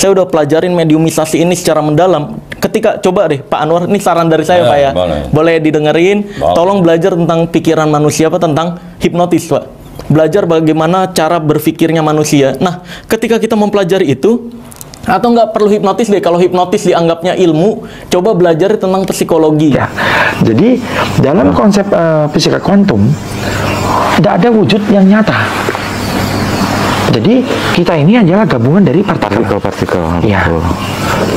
saya udah pelajarin mediumisasi ini secara mendalam. Ketika coba deh Pak Anwar, ini saran dari saya Pak ya, boleh didengerin. Tolong belajar tentang pikiran manusia, tentang hipnotis Pak. Belajar bagaimana cara berpikirnya manusia. Nah, ketika kita mempelajari itu, atau nggak perlu hipnotis deh, kalau hipnotis dianggapnya ilmu, coba belajar tentang psikologi. Ya, jadi dalam konsep fisika kuantum tidak ada wujud yang nyata. Jadi kita ini adalah gabungan dari partikel-partikel. Ya.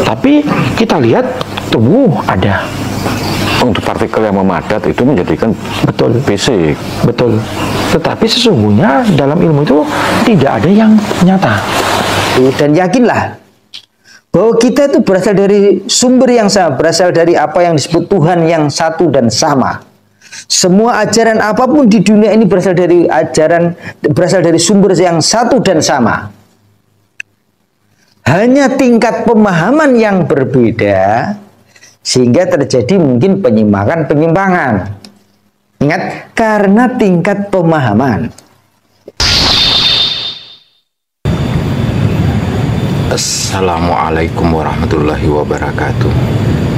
Tapi kita lihat tubuh ada. Untuk partikel yang memadat itu menjadikan fisik. Betul. Tetapi sesungguhnya dalam ilmu itu tidak ada yang nyata. Dan yakinlah bahwa kita itu berasal dari sumber yang sama, berasal dari apa yang disebut Tuhan yang satu dan sama. Semua ajaran apapun di dunia ini berasal dari sumber yang satu dan sama. Hanya tingkat pemahaman yang berbeda sehingga terjadi mungkin penyimpangan. Ingat, karena tingkat pemahaman. Assalamualaikum warahmatullahi wabarakatuh.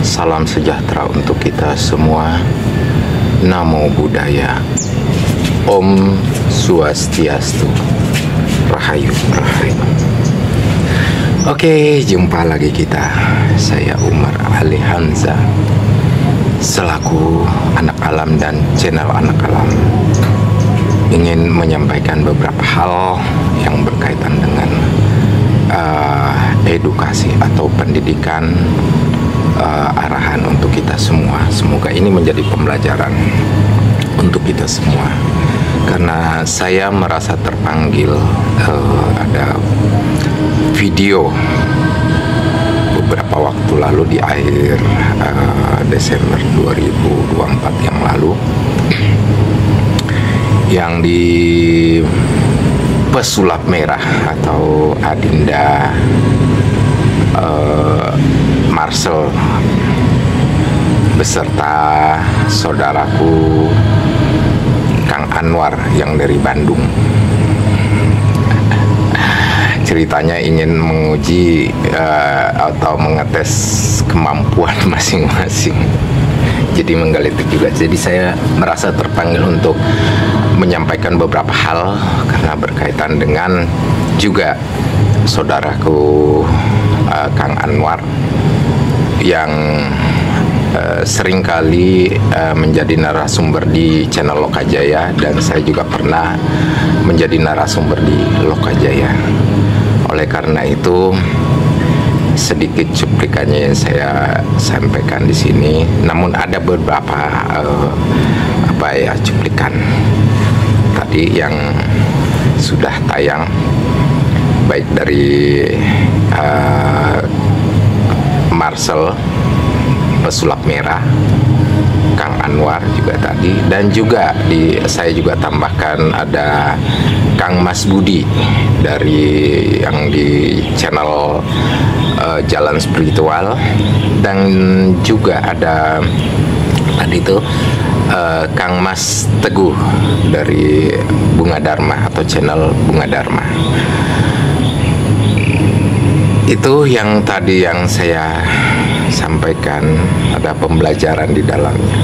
Salam sejahtera untuk kita semua. Namo Buddhaya. Om Swastiastu. Rahayu, Rahayu. Oke, jumpa lagi kita. Saya Umar Ali Hamzah, selaku Anak Alam dan channel Anak Alam, ingin menyampaikan beberapa hal yang berkaitan dengan edukasi atau pendidikan, arahan untuk kita semua. Semoga ini menjadi pembelajaran untuk kita semua, karena saya merasa terpanggil. Ada video beberapa waktu lalu di akhir Desember 2024 yang lalu, yang di Pesulap Merah atau Adinda Marcel beserta saudaraku Kang Anwar yang dari Bandung. Ceritanya ingin menguji atau mengetes kemampuan masing-masing. Jadi menggelitik juga. Jadi saya merasa terpanggil untuk menyampaikan beberapa hal karena berkaitan dengan juga saudaraku Kang Anwar yang seringkali menjadi narasumber di channel Lokajaya, dan saya juga pernah menjadi narasumber di Lokajaya. Oleh karena itu, sedikit cuplikannya yang saya sampaikan di sini. Namun ada beberapa cuplikan tadi yang sudah tayang, baik dari Marcel Pesulap Merah, Kang Anwar juga tadi, dan juga saya juga tambahkan ada Kang Mas Budi dari yang di channel Jalan Spiritual, dan juga ada tadi itu Kang Mas Teguh dari Bunga Dharma atau channel Bunga Dharma. Itu yang tadi yang saya sampaikan, ada pembelajaran di dalamnya,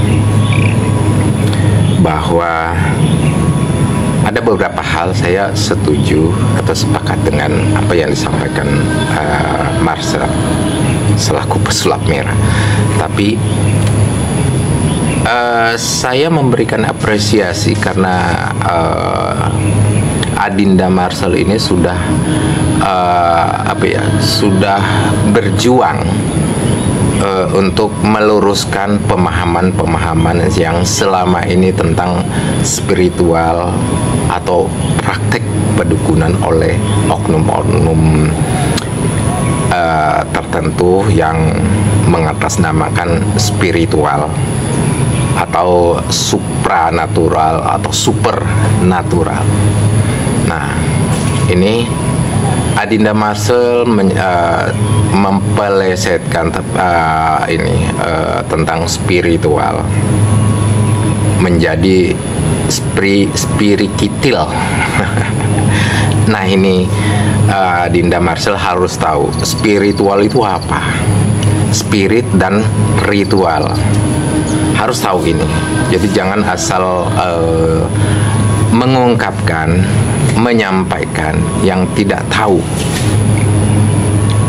bahwa ada beberapa hal saya setuju atau sepakat dengan apa yang disampaikan Marcel selaku Pesulap Merah. Tapi saya memberikan apresiasi karena Adinda Marcel ini sudah sudah berjuang untuk meluruskan pemahaman-pemahaman yang selama ini tentang spiritual atau praktek pedukunan oleh oknum-oknum tertentu yang mengatasnamakan spiritual atau supranatural atau supernatural. Nah, ini Adinda Marcel mempelesetkan tentang spiritual menjadi spirikitil. Nah, ini Dinda Marcel harus tahu spiritual itu apa. Spirit dan ritual harus tahu ini. Jadi jangan asal mengungkapkan, menyampaikan yang tidak tahu.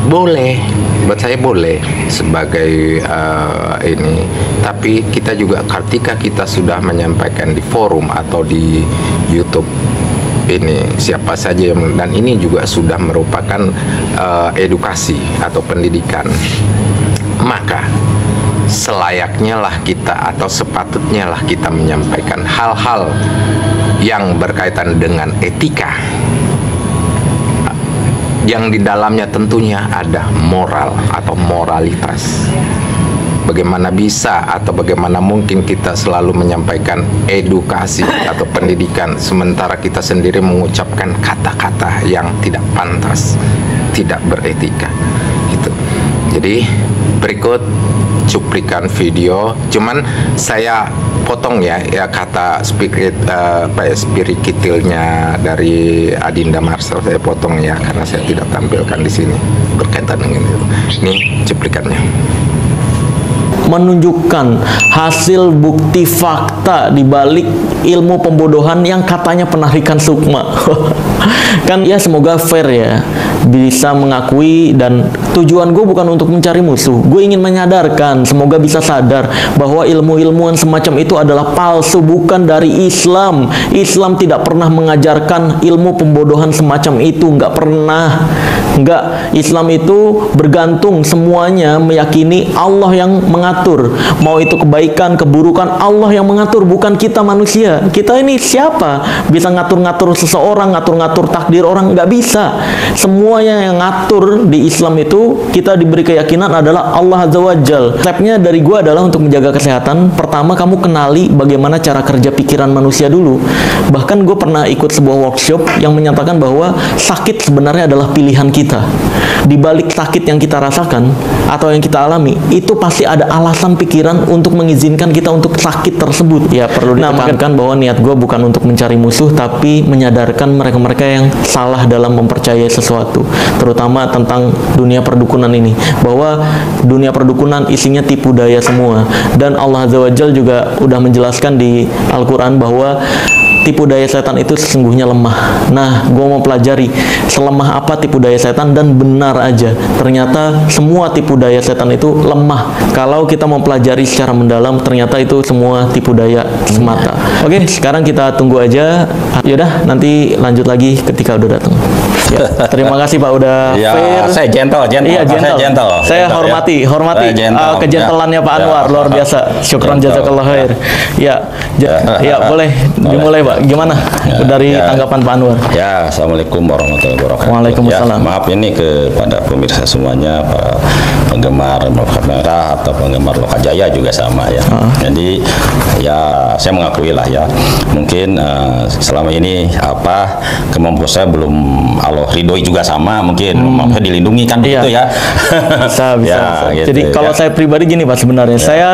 Boleh, buat saya boleh sebagai ini. Tapi kita juga ketika kita sudah menyampaikan di forum atau di YouTube ini, siapa saja yang, dan ini juga sudah merupakan edukasi atau pendidikan, maka selayaknya lah kita atau sepatutnya lah kita menyampaikan hal-hal yang berkaitan dengan etika, yang di dalamnya tentunya ada moral atau moralitas. Bagaimana bisa atau bagaimana mungkin kita selalu menyampaikan edukasi atau pendidikan sementara kita sendiri mengucapkan kata-kata yang tidak pantas, tidak beretika. Itu. Jadi berikut cuplikan video, cuman saya potong ya kata spirikitilnya dari Adinda Marcel, saya potong ya karena saya tidak tampilkan di sini berkaitan dengan itu. Ini cuplikannya. Menunjukkan hasil bukti fakta di balik ilmu pembodohan yang katanya penarikan sukma. Kan ya semoga fair ya, bisa mengakui, dan tujuan gue bukan untuk mencari musuh. Gue ingin menyadarkan, semoga bisa sadar bahwa ilmu-ilmuan semacam itu adalah palsu, bukan dari Islam. Islam tidak pernah mengajarkan ilmu pembodohan semacam itu, nggak pernah. Nggak, Islam itu bergantung semuanya meyakini Allah yang mengatur. Mau itu kebaikan, keburukan, Allah yang mengatur, bukan kita manusia. Kita ini siapa? Bisa ngatur-ngatur seseorang, ngatur-ngatur takdir orang? Nggak bisa. Semuanya yang ngatur di Islam itu, kita diberi keyakinan adalah Allah Azza wa Jal. Stepnya dari gua adalah untuk menjaga kesehatan. Pertama, kamu kenali bagaimana cara kerja pikiran manusia dulu. Bahkan gue pernah ikut sebuah workshop yang menyatakan bahwa sakit sebenarnya adalah pilihan kita. Di balik sakit yang kita rasakan atau yang kita alami, itu pasti ada alasan pikiran untuk mengizinkan kita untuk sakit tersebut. Ya perlu ditekankan bahwa niat gue bukan untuk mencari musuh, tapi menyadarkan mereka-mereka yang salah dalam mempercayai sesuatu, terutama tentang dunia perdukunan ini, bahwa dunia perdukunan isinya tipu daya semua. Dan Allah Azza wa Jalla juga udah menjelaskan di Al-Quran bahwa tipu daya setan itu sesungguhnya lemah. Nah, gue mau pelajari selemah apa tipu daya setan, dan benar aja ternyata semua tipu daya setan itu lemah. Kalau kita mau pelajari secara mendalam, ternyata itu semua tipu daya semata. Oke, sekarang kita tunggu aja. Yaudah, nanti lanjut lagi ketika udah datang. Ya, terima kasih Pak udah ya, fair. Saya gentle. Iya, gentle. Saya hormati kejentelannya Pak Anwar, luar biasa. Syukran jazakallah khair. Ya, boleh dimulai Pak. Gimana dari tanggapan Pak Anwar? Ya, assalamualaikum warahmatullahi wabarakatuh. Waalaikumsalam. Ya, maaf ini kepada pemirsa semuanya, para penggemar Loka Merah atau penggemar Loka Jaya juga sama ya. Jadi ya saya mengakui lah ya, mungkin selama ini kemampuan saya belum Allah ridhoi juga sama, mungkin maksudnya dilindungi kan begitu ya. Bisa. Ya, gitu, jadi kalau saya pribadi gini Pak, sebenarnya saya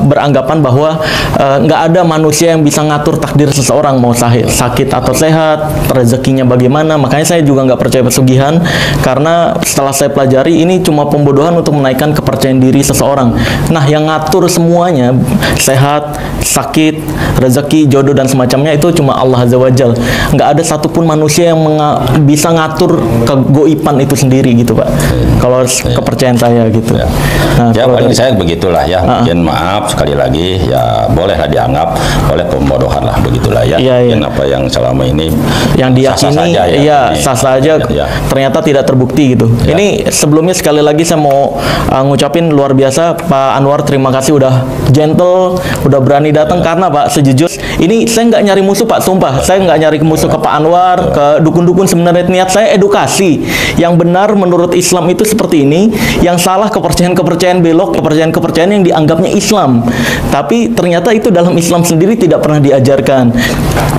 beranggapan bahwa nggak ada manusia yang bisa ngatur takdir seseorang, mau sakit atau sehat, rezekinya bagaimana. Makanya saya juga nggak percaya pesugihan, karena setelah saya pelajari ini cuma pembodohan untuk menaikkan kepercayaan diri seseorang. Nah, yang ngatur semuanya, sehat, sakit, rezeki, jodoh dan semacamnya, itu cuma Allah Azza wa Jal. Nggak ada satupun manusia yang bisa ngatur kegoiban itu sendiri gitu Pak. Kalau kepercayaan saya gitu. Nah, ya bagi saya begitulah ya. Mungkin maaf sekali lagi ya, bolehlah dianggap oleh pembodohan lah, begitulah ya. Mungkin apa yang selama ini yang diyakini sah saja ternyata tidak terbukti gitu. Ini sebelumnya sekali lagi saya mau ngucapin luar biasa Pak Anwar, terima kasih udah gentle, udah berani datang. Karena Pak, sejujurnya ini saya nggak nyari musuh Pak, sumpah. Saya nggak nyari musuh ke Pak Anwar, ke dukun-dukun. Sebenarnya niat saya edukasi. Yang benar menurut Islam itu seperti ini, yang salah kepercayaan-kepercayaan belok, kepercayaan-kepercayaan yang dianggapnya Islam. Tapi ternyata itu dalam Islam sendiri tidak pernah diajarkan.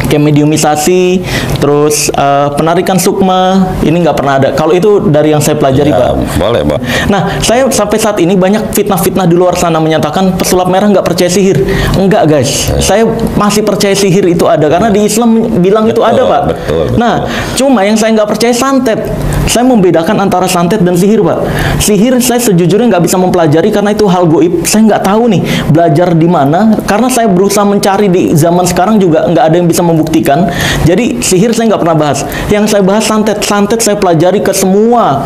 Kayak mediumisasi, terus penarikan sukma, ini nggak pernah ada. Kalau itu dari yang saya pelajari Pak. Boleh Pak. Nah, saya sampai saat ini banyak fitnah-fitnah di luar sana menyatakan pesulap merah nggak percaya sihir. Enggak guys, saya masih percaya sihir itu ada, karena di Islam bilang itu ada Pak. Betul. Nah, cuma yang saya nggak percaya santet. saya membedakan antara santet dan sihir, Pak. Sihir saya sejujurnya nggak bisa mempelajari karena itu hal goib. Saya nggak tahu nih belajar di mana, karena saya berusaha mencari di zaman sekarang juga nggak ada yang bisa membuktikan. Jadi sihir saya nggak pernah bahas. Yang saya bahas santet. Santet saya pelajari ke semua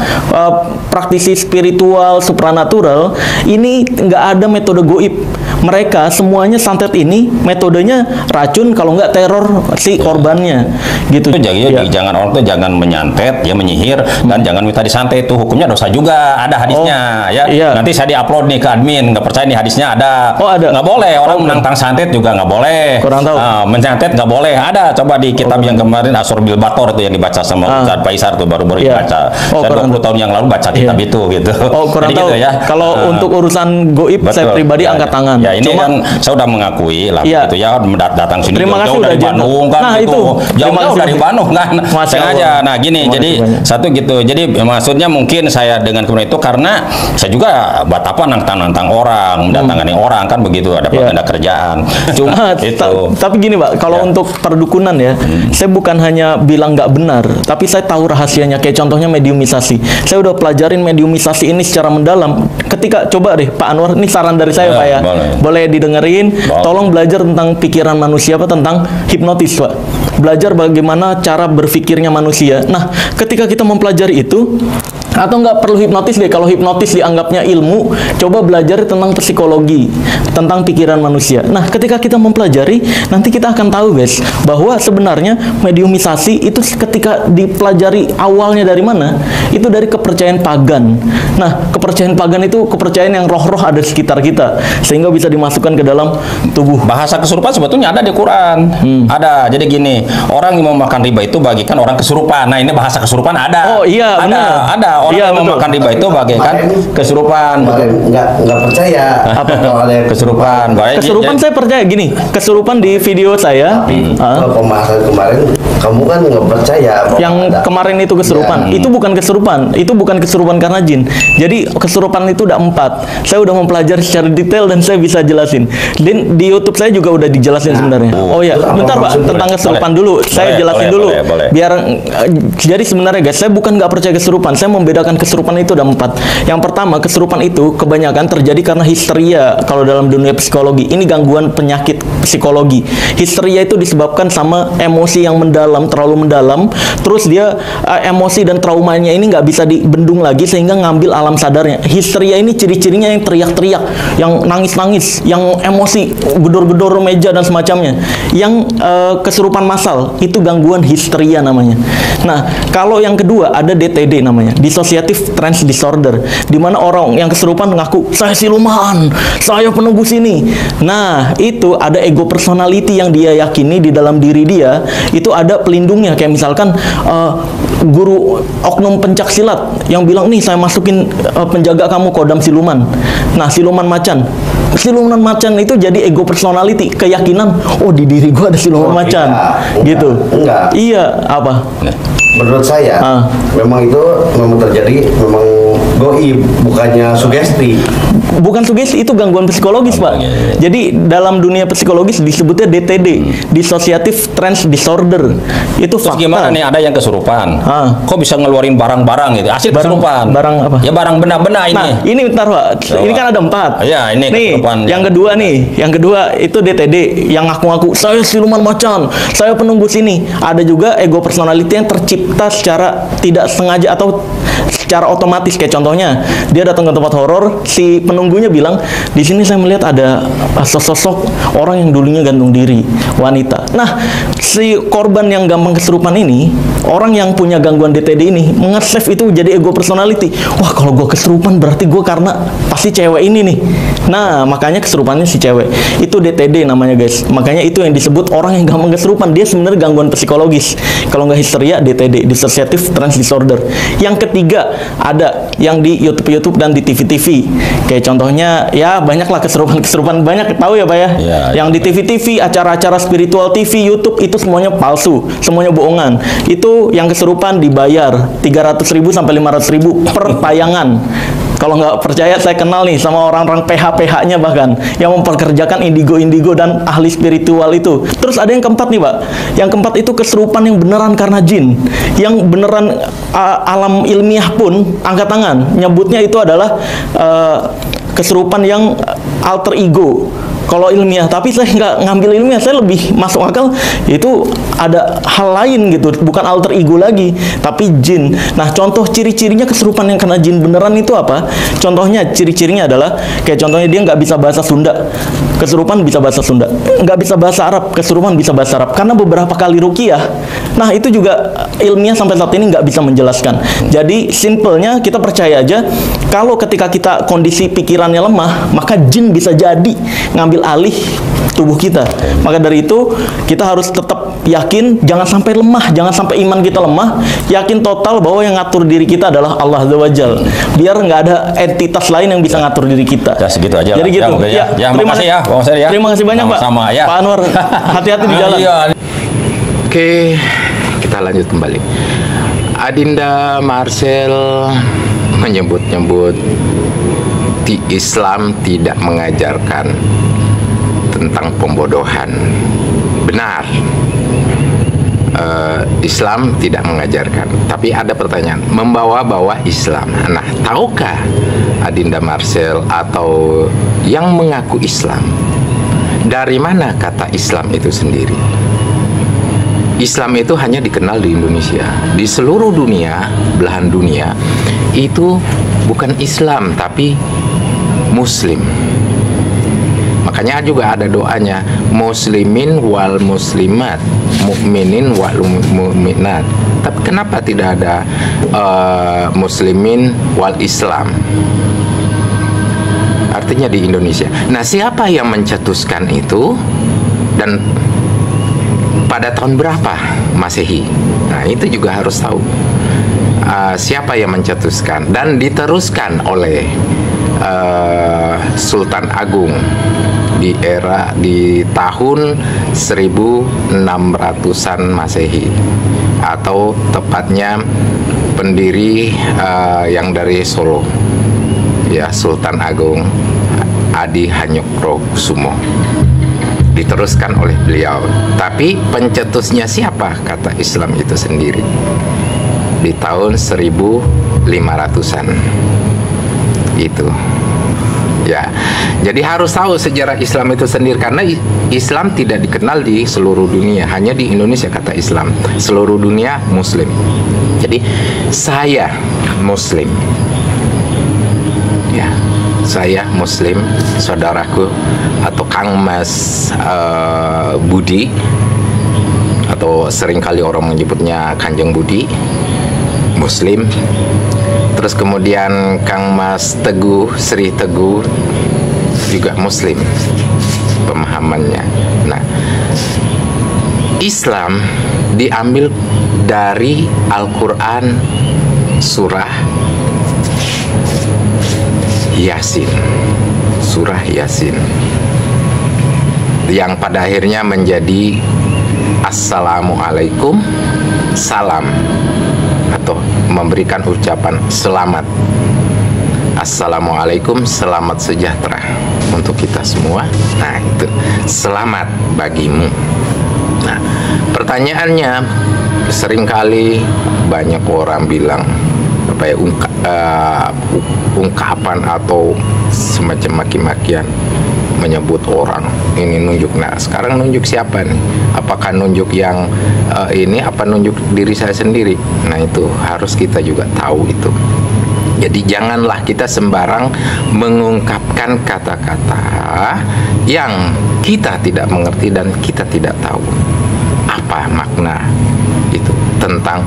praktisi spiritual, supranatural. Ini nggak ada metode goib. Mereka semuanya santet ini metodenya racun, kalau nggak teror si korbannya, gitu. Jadi jangan orang tuh jangan menyantet, ya menyihir, dan jangan minta disantet, itu hukumnya dosa juga. Ada hadisnya, ya. Nanti saya diupload nih ke admin, nggak percaya nih hadisnya ada. Ada. Nggak boleh orang menantang santet juga nggak boleh. Kurang tahu. Mensantet nggak boleh. Ada, coba di kitab yang kemarin Asor Bil Bator itu yang dibaca sama Ustaz Faisal tuh baru-baru dibaca. Saya 20 tahun yang lalu baca kitab itu, gitu. Kurang tahu. Gitu, ya. Kalau untuk urusan goib, saya pribadi angkat tangan. Ya ini kan saya udah mengakui lah, gitu ya, datang sini jauh dari Bandung kan, nah, gitu. Jauh-jauh dari Bandung kan, sengaja. Nah gini, jadi satu gitu. Jadi maksudnya mungkin saya dengan kemudian itu karena saya juga buat apa nantang-nantang orang, mendatangani orang kan begitu, ada agenda kerjaan. Cuma itu. Tapi gini, Pak, kalau untuk perdukunan ya, saya bukan hanya bilang nggak benar, tapi saya tahu rahasianya. Kayak contohnya mediumisasi. Saya udah pelajarin mediumisasi ini secara mendalam. Ketika coba deh Pak Anwar, ini saran dari saya, Pak ya. Boleh didengerin. Tolong belajar tentang pikiran manusia, tentang hipnotis, Pak. Belajar bagaimana cara berpikirnya manusia. Nah, ketika kita mempelajari itu, atau nggak perlu hipnotis deh, kalau hipnotis dianggapnya ilmu, coba belajar tentang psikologi, tentang pikiran manusia. Nah, ketika kita mempelajari, nanti kita akan tahu, guys, bahwa sebenarnya mediumisasi itu ketika dipelajari awalnya dari mana? Itu dari kepercayaan pagan. Nah, kepercayaan pagan itu kepercayaan yang roh-roh ada di sekitar kita, sehingga bisa dimasukkan ke dalam tubuh. Bahasa kesurupan sebetulnya ada di Quran. Ada. Jadi gini, orang yang mau makan riba itu bagikan orang kesurupan. Nah, ini bahasa kesurupan ada. Oh iya, ada. Orang yang mau makan riba itu bagikan kesurupan. Nggak percaya apa kesurupan. Kesurupan saya percaya. Gini, kesurupan di video saya. Pembahasan kemarin kamu kan nggak percaya. Yang kemarin itu kesurupan. Itu bukan kesurupan. Itu bukan kesurupan karena jin. Jadi kesurupan itu udah 4. Saya udah mempelajari secara detail dan saya bisa jelasin. Dan di YouTube saya juga udah dijelasin sebenarnya. Oh ya, bentar Pak, tentang kesurupan dulu. Saya jelasin dulu. Biar jadi sebenarnya guys, saya bukan nggak percaya kesurupan. Saya membedakan kesurupan itu ada 4. Yang pertama, kesurupan itu kebanyakan terjadi karena histeria. Kalau dalam dunia psikologi, ini gangguan penyakit psikologi. Histeria itu disebabkan sama emosi yang mendalam, terlalu mendalam. Terus dia emosi dan traumanya ini nggak bisa dibendung lagi sehingga ngambil alam sadarnya. Histeria ini ciri-cirinya yang teriak-teriak, yang nangis-nangis, yang emosi, gedor-gedor meja dan semacamnya. Yang kesurupan massal itu gangguan histeria namanya. Nah, kalau yang kedua ada DTD namanya, dissociative trance disorder, di mana orang yang kesurupan mengaku saya siluman, saya penunggu sini. Nah, itu ada ego personality yang dia yakini di dalam diri dia itu ada pelindungnya, kayak misalkan guru oknum pencak silat yang bilang nih saya masukin penjaga kamu kodam siluman. Nah, siluman macan. Siluman macan itu jadi ego personality, keyakinan oh di diri gua ada siluman macan. Gitu. Enggak. Iya, apa? Menurut saya memang itu memang terjadi, memang goib, bukannya sugesti. Bukan sugesti, itu gangguan psikologis, Pak. Jadi dalam dunia psikologis disebutnya DTD, dissociative trance disorder. Itu terus fakta. Gimana nih, ada yang kesurupan? Kok bisa ngeluarin barang-barang gitu? Hasil kesurupan. Barang apa? Ya barang benda-benda ini. Nah, ini bentar, Pak. Ini kan ada 4. Ya, ini nih, kesurupan. Yang kedua nih, yang kedua itu DTD, yang ngaku-ngaku saya siluman macan, saya penunggu sini. Ada juga ego personality yang tercipta secara tidak sengaja atau secara otomatis. Kayak contohnya, dia datang ke tempat horor, si penunggunya bilang, di sini saya melihat ada sosok orang yang dulunya gantung diri, wanita. Nah, si korban yang gampang kesurupan ini, orang yang punya gangguan DTD ini, nge-save itu jadi ego personality. Wah, kalau gue kesurupan berarti gue karena pasti cewek ini nih. Nah, makanya kesurupannya si cewek. Itu DTD namanya, guys. Makanya itu yang disebut orang yang gampang kesurupan. Dia sebenarnya gangguan psikologis. Kalau nggak histeria, DTD, dissociative trance disorder. Yang ketiga, ada yang di YouTube dan di TV-TV. Kayak contohnya, ya banyaklah kesurupan banyak, tahu ya Pak ya? Yang di TV-TV, acara-acara spiritual TV, YouTube, itu semuanya palsu, semuanya bohongan. Itu yang kesurupan dibayar 300.000 sampai 500.000 per tayangan. Kalau nggak percaya, saya kenal nih sama orang-orang PH-PH-nya bahkan yang memperkerjakan indigo-indigo dan ahli spiritual itu. Terus ada yang keempat nih, Pak. Yang keempat itu kesurupan yang beneran karena jin. Yang beneran alam ilmiah pun angkat tangan. Nyebutnya itu adalah kesurupan yang alter ego. Kalau ilmiah, tapi saya nggak ngambil ilmiah, saya lebih masuk akal itu ada hal lain gitu, bukan alter ego lagi, tapi jin. Nah, contoh ciri-cirinya kesurupan yang kena jin beneran itu apa? Contohnya, ciri-cirinya adalah kayak contohnya dia nggak bisa bahasa Sunda, kesurupan bisa bahasa Sunda, nggak bisa bahasa Arab, kesurupan bisa bahasa Arab, karena beberapa kali ruqyah. Nah, itu juga ilmiah sampai saat ini nggak bisa menjelaskan. Jadi simpelnya kita percaya aja kalau ketika kita kondisi pikirannya lemah, maka jin bisa jadi ngambil alih tubuh kita. Maka dari itu kita harus tetap yakin, jangan sampai lemah, jangan sampai iman kita lemah, yakin total bahwa yang ngatur diri kita adalah Allah Azza wa Jalla. Biar nggak ada entitas lain yang bisa ngatur diri kita. Ya segitu aja. Jadi gitu. Terima kasih ya, Bang Seri ya. Terima kasih banyak, Pak. Sama ya. Pak Anwar, hati-hati di jalan. Oke, kita lanjut kembali. Adinda Marcel menyebut-nyebut Islam tidak mengajarkan tentang pembodohan. Benar, Islam tidak mengajarkan. Tapi ada pertanyaan, membawa-bawa Islam. Nah, tahukah Adinda Marcel atau yang mengaku Islam, dari mana kata Islam itu sendiri? Islam itu hanya dikenal di Indonesia. Di seluruh dunia, belahan dunia, itu bukan Islam, tapi Muslim. Makanya juga ada doanya, muslimin wal muslimat, mukminin wal mukminat. Tapi kenapa tidak ada muslimin wal Islam? Artinya di Indonesia. Nah, siapa yang mencetuskan itu dan pada tahun berapa Masehi? Nah, itu juga harus tahu. Siapa yang mencetuskan dan diteruskan oleh Sultan Agung di tahun 1600-an Masehi, atau tepatnya pendiri yang dari Solo, ya, Sultan Agung Adi Hanyokrokusumo, diteruskan oleh beliau. Tapi pencetusnya siapa kata Islam itu sendiri? Di tahun 1500-an itu, ya. Jadi harus tahu sejarah Islam itu sendiri, karena Islam tidak dikenal di seluruh dunia, hanya di Indonesia kata Islam. Seluruh dunia Muslim. Jadi saya Muslim, ya, saya Muslim, saudaraku atau Kang Mas Budi, atau seringkali orang menyebutnya Kanjeng Budi, Muslim. Terus kemudian Kang Mas Teguh, Sri Teguh, juga Muslim pemahamannya. Nah, Islam diambil dari Al-Quran surah Yasin, surah Yasin, yang pada akhirnya menjadi Assalamualaikum, salam, atau memberikan ucapan selamat. Assalamualaikum, selamat sejahtera untuk kita semua. Nah, itu selamat bagimu. Nah, pertanyaannya, seringkali banyak orang bilang apa ya, ungkapan atau semacam maki-makian, menyebut orang ini nunjuk. Nah, sekarang nunjuk siapa nih? Apakah nunjuk yang ini, apa nunjuk diri saya sendiri? Nah, itu harus kita juga tahu itu. Jadi janganlah kita sembarang mengungkapkan kata-kata yang kita tidak mengerti dan kita tidak tahu apa makna itu tentang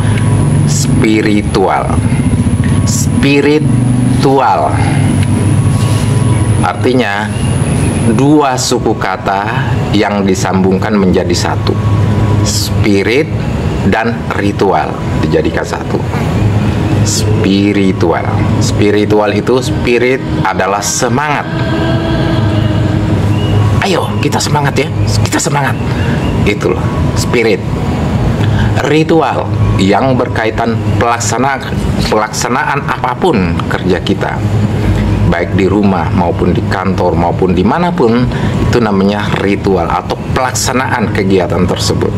spiritual. Spiritual artinya dua suku kata yang disambungkan menjadi satu. Spirit dan ritual dijadikan satu. Spiritual. Spiritual itu, spirit adalah semangat. Ayo kita semangat ya, kita semangat. Itu loh, spirit. ritual yang berkaitan pelaksanaan apapun kerja kita, baik di rumah maupun di kantor maupun dimanapun, itu namanya ritual atau pelaksanaan kegiatan tersebut.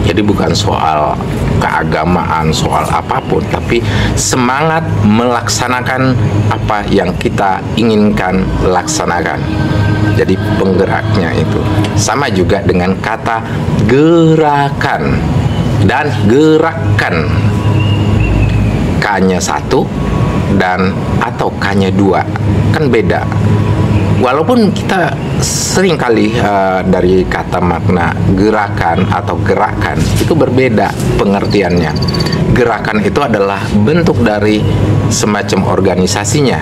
Jadi bukan soal keagamaan, soal apapun, tapi semangat melaksanakan apa yang kita inginkan laksanakan. Jadi penggeraknya itu sama juga dengan kata gerakan dan gerakan. K-nya 1 dan atau K-nya 2 kan beda. Walaupun kita sering kali dari kata makna gerakan atau gerakan itu berbeda pengertiannya. Gerakan itu adalah bentuk dari semacam organisasinya,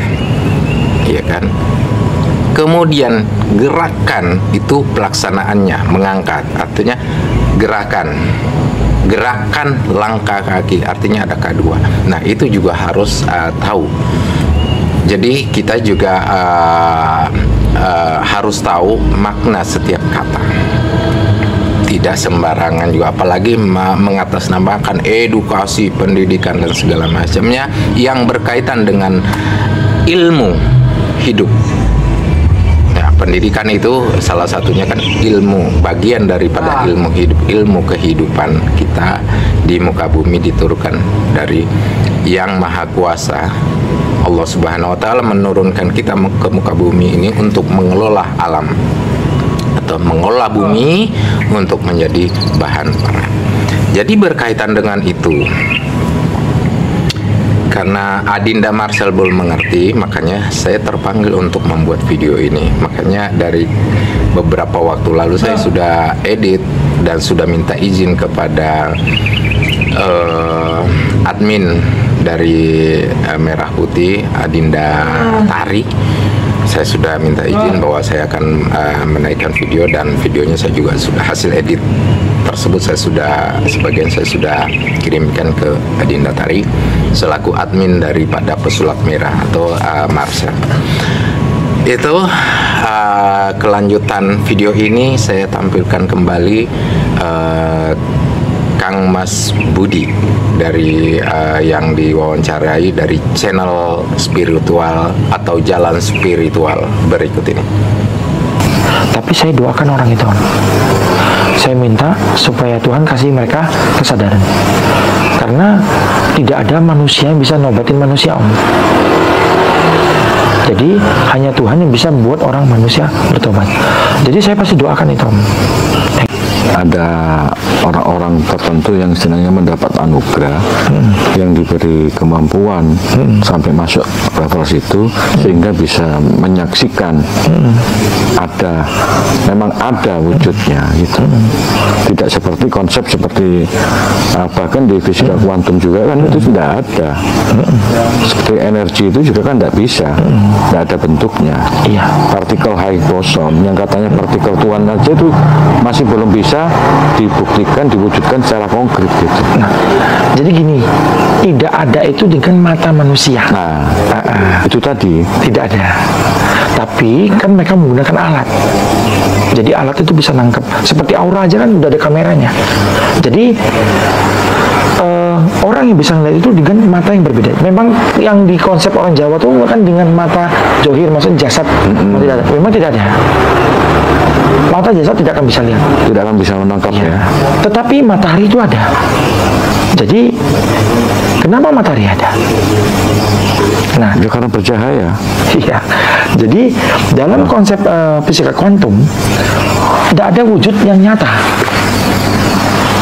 ya kan? Kemudian gerakan itu pelaksanaannya, mengangkat, artinya gerakan langkah kaki, artinya ada K2. Nah, itu juga harus tahu. Jadi kita juga harus tahu makna setiap kata. Tidak sembarangan juga, apalagi mengatasnamakan edukasi, pendidikan dan segala macamnya yang berkaitan dengan ilmu hidup. Ya, pendidikan itu salah satunya kan ilmu, bagian daripada ilmu hidup, ilmu kehidupan kita di muka bumi diturunkan dari Yang Maha Kuasa. Allah Subhanahu wa Ta'ala menurunkan kita ke muka bumi ini untuk mengelola alam atau mengolah bumi untuk menjadi bahan pangan. Jadi berkaitan dengan itu, karena Adinda Marcel Bull mengerti, makanya saya terpanggil untuk membuat video ini. Makanya dari beberapa waktu lalu saya sudah edit dan sudah minta izin kepada admin dari Merah Putih, Adinda Tari. Saya sudah minta izin bahwa saya akan menaikkan video, dan videonya saya juga sudah, hasil edit tersebut saya sudah, sebagian saya sudah kirimkan ke Adinda Tari selaku admin daripada Pesulap Merah atau Marcel. Itu kelanjutan video ini saya tampilkan kembali Kang Mas Budi dari yang diwawancarai dari channel spiritual atau jalan spiritual berikut ini. Tapi saya doakan orang itu, Om. Saya minta supaya Tuhan kasih mereka kesadaran, karena tidak ada manusia yang bisa nobatin manusia, Om. Jadi hanya Tuhan yang bisa membuat orang manusia bertobat. Jadi saya pasti doakan itu, Om. Ada orang-orang tertentu yang senangnya mendapat anugerah, yang diberi kemampuan sampai masuk level situ, sehingga bisa menyaksikan memang ada wujudnya gitu. Tidak seperti konsep seperti bahkan di fisika kuantum juga kan itu tidak ada. Seperti energi itu juga kan tidak bisa, tidak ada bentuknya. Partikel high boson yang katanya partikel Tuhan aja itu masih belum bisa dibuktikan, diwujudkan secara konkret gitu. Nah, jadi gini, tidak ada itu dengan mata manusia. Nah, itu tadi tidak ada. Tapi kan mereka menggunakan alat. Jadi alat itu bisa nangkep. Seperti aura aja kan udah ada kameranya. Jadi orang yang bisa melihat itu dengan mata yang berbeda. Memang yang di konsep orang Jawa tuh kan dengan mata johir, maksudnya jasad. Memang tidak ada. Mata jasad tidak akan bisa lihat, tidak akan bisa menangkap ya. Tetapi matahari itu ada. Jadi kenapa matahari ada? Nah, ya karena bercahaya. Iya. Jadi dalam konsep fisika kuantum tidak ada wujud yang nyata.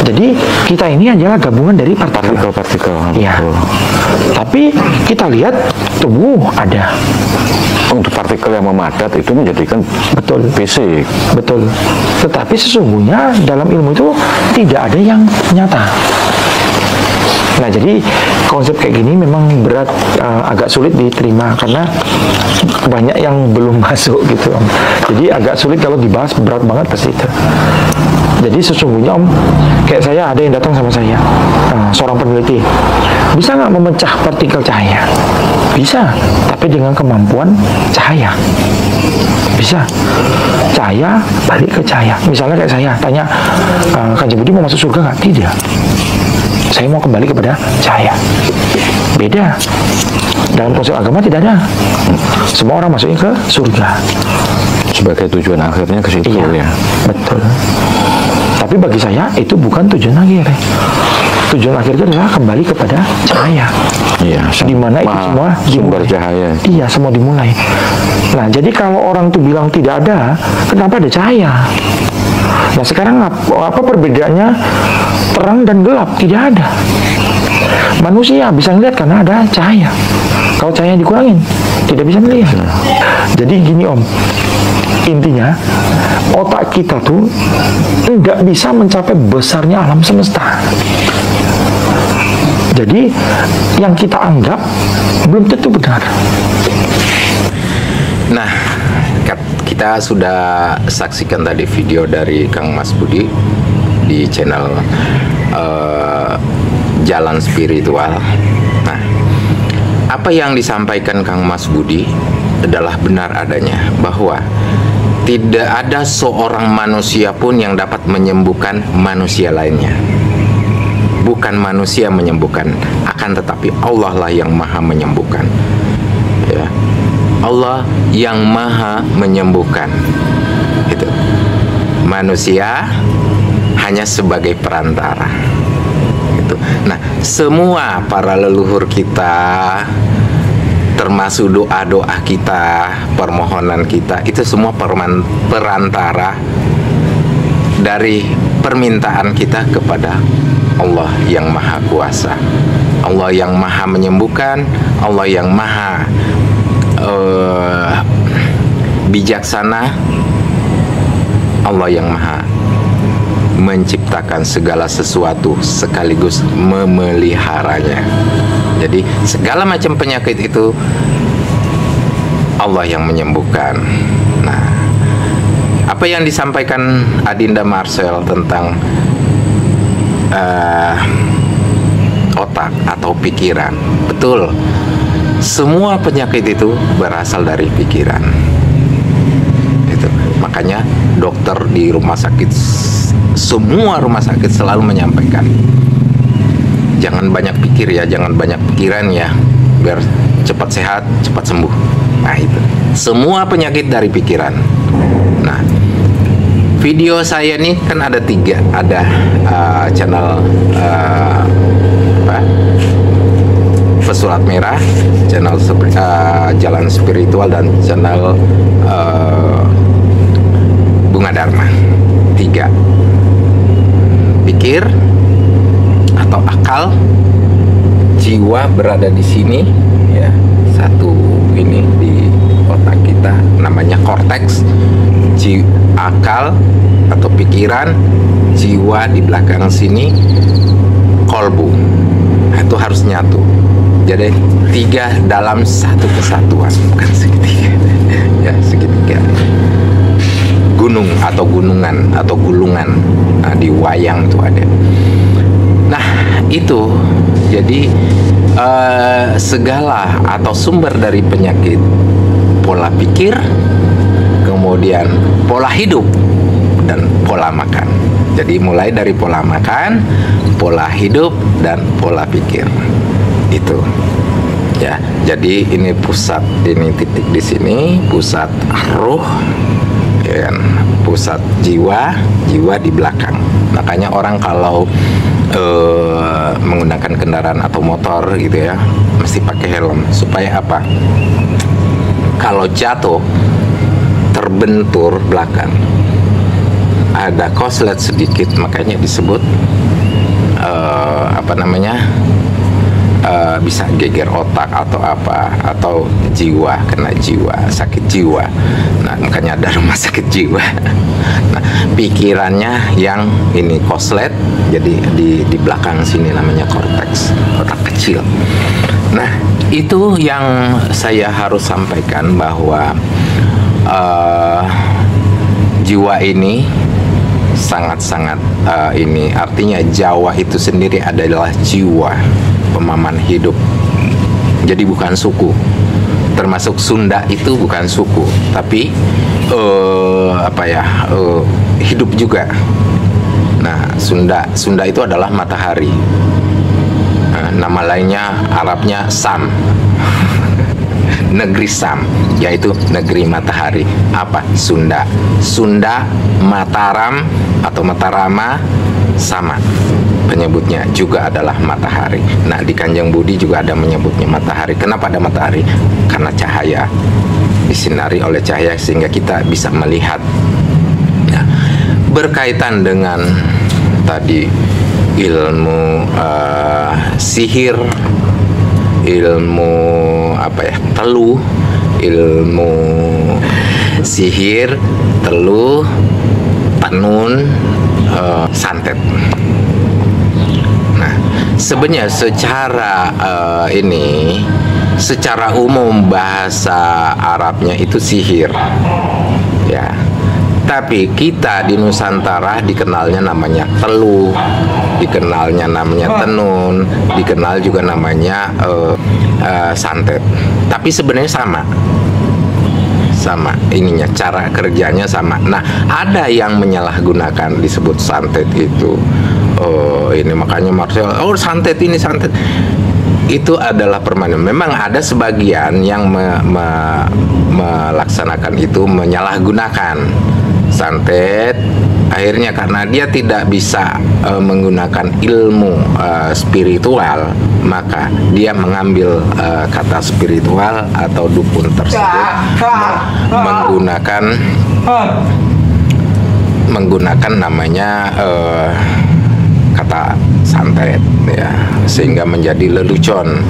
Jadi kita ini adalah gabungan dari partikel-partikel. Iya. Tapi kita lihat tubuh ada. Untuk partikel yang memadat itu menjadikan fisik. Betul. Tetapi sesungguhnya dalam ilmu itu tidak ada yang nyata. Nah, jadi konsep kayak gini memang berat, agak sulit diterima karena banyak yang belum masuk gitu Om. Jadi agak sulit kalau dibahas, berat banget pasti itu. Jadi sesungguhnya Om, kayak saya ada yang datang sama saya, seorang peneliti, bisa nggak memecah partikel cahaya? Bisa, tapi dengan kemampuan cahaya. Bisa. Cahaya balik ke cahaya. Misalnya kayak saya tanya, Kanjeng Budi mau masuk surga nggak? Tidak. Saya mau kembali kepada cahaya. Beda. Dalam konsep agama tidak ada. Semua orang masuknya ke surga. Sebagai tujuan akhirnya ke situ ya. Betul. Tapi bagi saya itu bukan tujuan akhir. Tujuan akhir itu adalah kembali kepada cahaya. Iya. Di mana itu semua sumber cahaya. Iya, semua dimulai. Nah, jadi kalau orang tuh bilang tidak ada, kenapa ada cahaya? Nah, sekarang apa perbedaannya terang dan gelap? Tidak ada. Manusia bisa melihat karena ada cahaya. Kalau cahaya dikurangin, tidak bisa melihat. Jadi gini Om, intinya otak kita tuh nggak bisa mencapai besarnya alam semesta. Jadi yang kita anggap belum tentu benar. Nah, kita sudah saksikan tadi video dari Kang Mas Budi di channel Jalan Spiritual. Nah, apa yang disampaikan Kang Mas Budi adalah benar adanya, bahwa tidak ada seorang manusia pun yang dapat menyembuhkan manusia lainnya. Bukan manusia menyembuhkan, akan tetapi Allah lah yang maha menyembuhkan. Ya, Allah yang maha menyembuhkan. Itu. Manusia hanya sebagai perantara. Gitu. Nah, semua para leluhur kita, termasuk doa-doa kita, permohonan kita, itu semua perantara dari permintaan kita kepada Allah yang maha kuasa, Allah yang maha menyembuhkan, Allah yang maha bijaksana, Allah yang maha menciptakan segala sesuatu sekaligus memeliharanya. Jadi segala macam penyakit itu Allah yang menyembuhkan. Nah, apa yang disampaikan Adinda Marcel tentang otak atau pikiran, betul, semua penyakit itu berasal dari pikiran. Itu makanya dokter di rumah sakit, semua rumah sakit selalu menyampaikan, jangan banyak pikir ya, jangan banyak pikiran ya, biar cepat sehat, cepat sembuh. Nah, itu semua penyakit dari pikiran. Nah, video saya nih kan ada 3, ada channel Pesulap Merah, channel Jalan Spiritual, dan channel Bunga Dharma. 3. Pikir atau akal, jiwa berada di sini ya, satu ini di otak kita namanya korteks, akal atau pikiran, jiwa di belakang sini kolbu. Nah, itu harus nyatu. Jadi 3 dalam satu kesatuan, bukan segitiga. Ya, segitiga. Gunung atau gunungan atau gulungan, nah, di wayang itu ada. Nah, itu jadi segala atau sumber dari penyakit, pola pikir, kemudian pola hidup, dan pola makan. Jadi mulai dari pola makan, pola hidup, dan pola pikir. Itu ya. Jadi ini pusat, ini titik di sini pusat ruh, ya kan? Pusat jiwa, jiwa di belakang. Makanya orang kalau menggunakan kendaraan atau motor gitu ya, mesti pakai helm. Supaya apa? Kalau jatuh terbentur belakang, ada koslet sedikit, makanya disebut bisa geger otak atau apa, atau jiwa, kena jiwa, sakit jiwa. Nah, makanya ada rumah sakit jiwa. Nah, pikirannya yang ini koslet, jadi di belakang sini namanya korteks, otak kecil. Nah, itu yang saya harus sampaikan, bahwa jiwa ini sangat-sangat ini artinya Jawa itu sendiri adalah jiwa pemahaman hidup. Jadi bukan suku. Termasuk Sunda itu bukan suku, tapi hidup juga. Nah, Sunda itu adalah matahari. Nama lainnya Arabnya Sam. Negeri Sam, yaitu negeri matahari. Apa? Sunda. Sunda, Mataram atau Matarama sama penyebutnya juga adalah matahari. Nah, di Kanjeng Budi juga ada menyebutnya matahari. Kenapa ada matahari? Karena cahaya, disinari oleh cahaya sehingga kita bisa melihat. Nah, berkaitan dengan tadi ilmu sihir, ilmu teluh, ilmu sihir, teluh, tenun, santet. Nah, sebenarnya secara umum bahasa Arabnya itu sihir, ya. Tapi kita di Nusantara dikenalnya namanya teluh, dikenalnya namanya tenun, dikenal juga namanya santet. Tapi sebenarnya sama ininya, cara kerjanya sama. Nah, ada yang menyalahgunakan disebut santet itu. Ini makanya Marcel, santet ini santet. Itu adalah permainan. Memang ada sebagian yang melaksanakan itu, menyalahgunakan santet. Akhirnya karena dia tidak bisa menggunakan ilmu spiritual, maka dia mengambil kata spiritual atau dukun tersebut menggunakan namanya kata santet, ya, sehingga menjadi lelucon.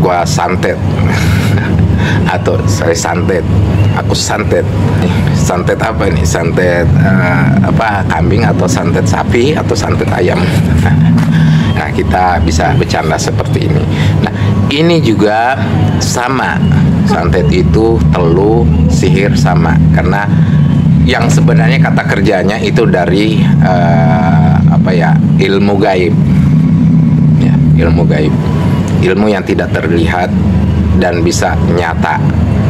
Gua santet atau saya santet, aku santet. Santet apa nih? Santet kambing atau santet sapi atau santet ayam. Nah, kita bisa bercanda seperti ini. Nah, ini juga sama. Santet itu teluh, sihir sama, karena yang sebenarnya kata kerjanya itu dari ilmu gaib, ya, ilmu gaib, ilmu yang tidak terlihat dan bisa nyata.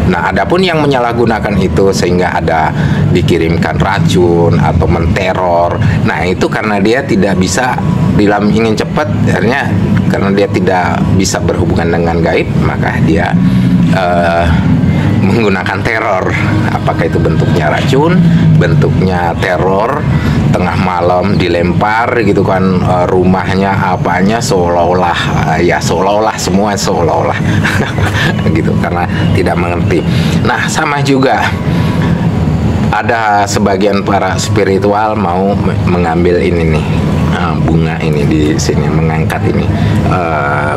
Nah, adapun yang menyalahgunakan itu sehingga ada dikirimkan racun atau menteror. Nah, itu karena dia tidak bisa, dalam ingin cepat, akhirnya karena dia tidak bisa berhubungan dengan gaib, maka dia menggunakan teror. Apakah itu bentuknya racun, bentuknya teror, tengah malam dilempar gitu kan, rumahnya apanya, seolah-olah semua seolah-olah gitu, karena tidak mengerti. Nah, sama juga ada sebagian para spiritual mau mengambil ini nih, bunga ini di sini, mengangkat ini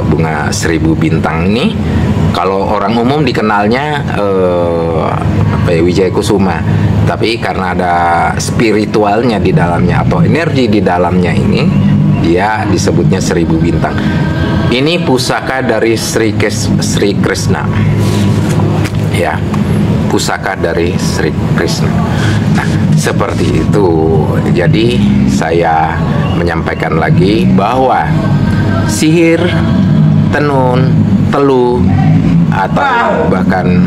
bunga 1000 bintang ini. Kalau orang umum dikenalnya Wijaya Kusuma, tapi karena ada spiritualnya di dalamnya atau energi di dalamnya ini, dia disebutnya 1000 bintang. Ini pusaka dari Sri Krishna, ya, pusaka dari Sri Krishna. Nah, seperti itu. Jadi saya menyampaikan lagi bahwa sihir, tenun, teluh, atau bahkan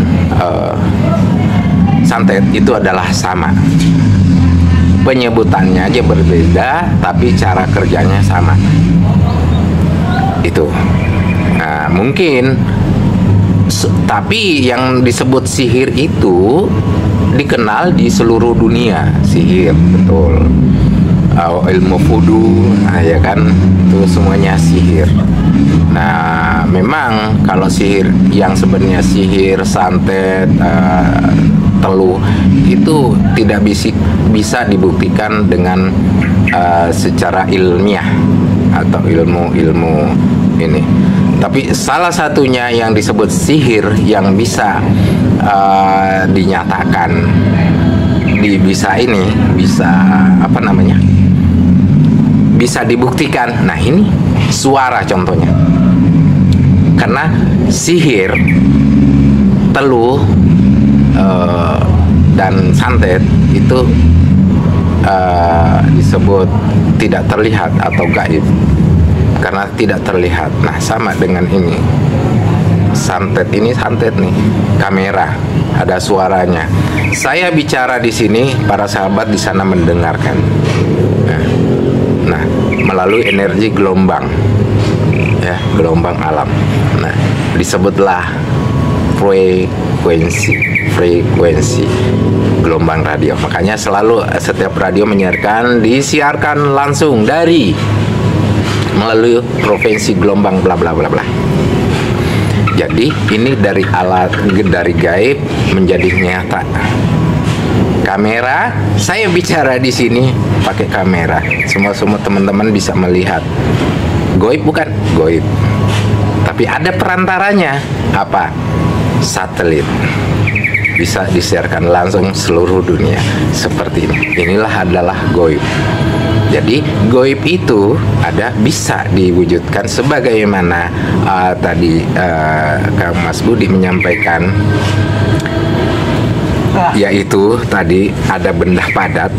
santet itu adalah sama. Penyebutannya aja berbeda, tapi cara kerjanya sama. Itu. Nah, mungkin tapi yang disebut sihir itu dikenal di seluruh dunia, sihir, betul. Ilmu voodoo, ya kan, itu semuanya sihir. Nah, memang kalau sihir yang sebenarnya sihir, santet, teluh itu tidak bisa dibuktikan dengan secara ilmiah atau ilmu ini. Tapi salah satunya yang disebut sihir yang bisa dinyatakan, bisa apa namanya? Bisa dibuktikan. Nah, ini suara contohnya. Karena sihir, teluh, dan santet itu disebut tidak terlihat atau gaib karena tidak terlihat. Nah, sama dengan ini, santet ini, santet nih, kamera, ada suaranya. Saya bicara di sini, para sahabat di sana mendengarkan. Nah, melalui energi gelombang, ya, gelombang alam. Nah, disebutlah frekuensi gelombang radio. Makanya selalu setiap radio disiarkan langsung melalui frekuensi gelombang bla bla bla bla. Jadi ini dari gaib menjadi nyata. Kamera, saya bicara di sini pakai kamera. Semua teman-teman bisa melihat. Gaib bukan? Gaib. Tapi ada perantaranya. Apa? Satelit. Bisa disiarkan langsung seluruh dunia seperti ini. Inilah adalah gaib. Jadi gaib itu bisa diwujudkan sebagaimana tadi Kang Mas Budi menyampaikan, yaitu tadi ada benda padat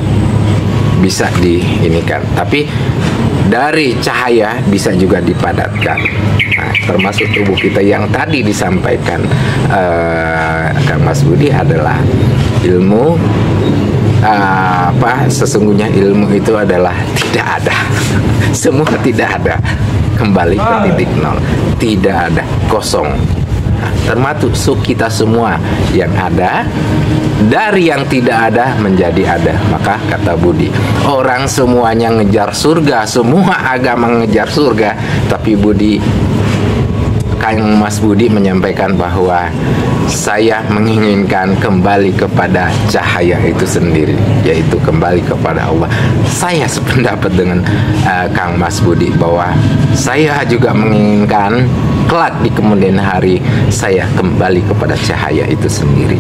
bisa diinikan, tapi dari cahaya bisa juga dipadatkan. Nah, termasuk tubuh kita yang tadi disampaikan Kang Mas Budi adalah ilmu. Sesungguhnya ilmu itu adalah tidak ada. Semua tidak ada, kembali ke titik nol, tidak ada, kosong. Nah, termasuk kita semua yang ada, dari yang tidak ada menjadi ada. Maka kata Budi, orang semuanya ngejar surga, semua agama ngejar surga, tapi Kang Mas Budi menyampaikan bahwa saya menginginkan kembali kepada cahaya itu sendiri, yaitu kembali kepada Allah. Saya sependapat dengan Kang Mas Budi bahwa saya juga menginginkan kelak di kemudian hari saya kembali kepada cahaya itu sendiri,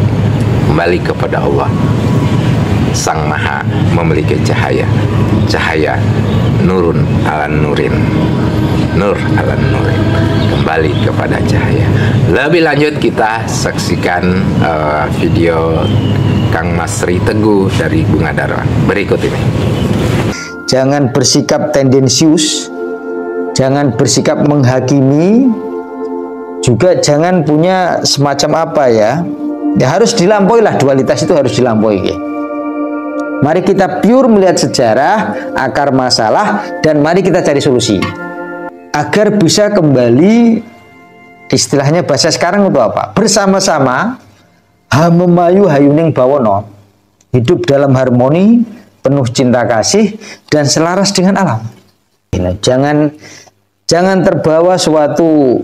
kembali kepada Allah. Sang Maha memiliki cahaya, cahaya nurun ala nurin, nur ala nurin, kembali kepada cahaya. Lebih lanjut kita saksikan video Kang Mas Sri Teguh dari Bunga Dharma berikut ini. Jangan bersikap tendensius, jangan bersikap menghakimi, juga jangan punya semacam apa ya harus dilampaui lah, dualitas itu harus dilampaui ya. Mari kita pure melihat sejarah, akar masalah, dan mari kita cari solusi agar bisa kembali, istilahnya bahasa sekarang itu apa? Bersama-sama, hamemayu hayuning bawono, hidup dalam harmoni, penuh cinta kasih, dan selaras dengan alam. Jangan terbawa suatu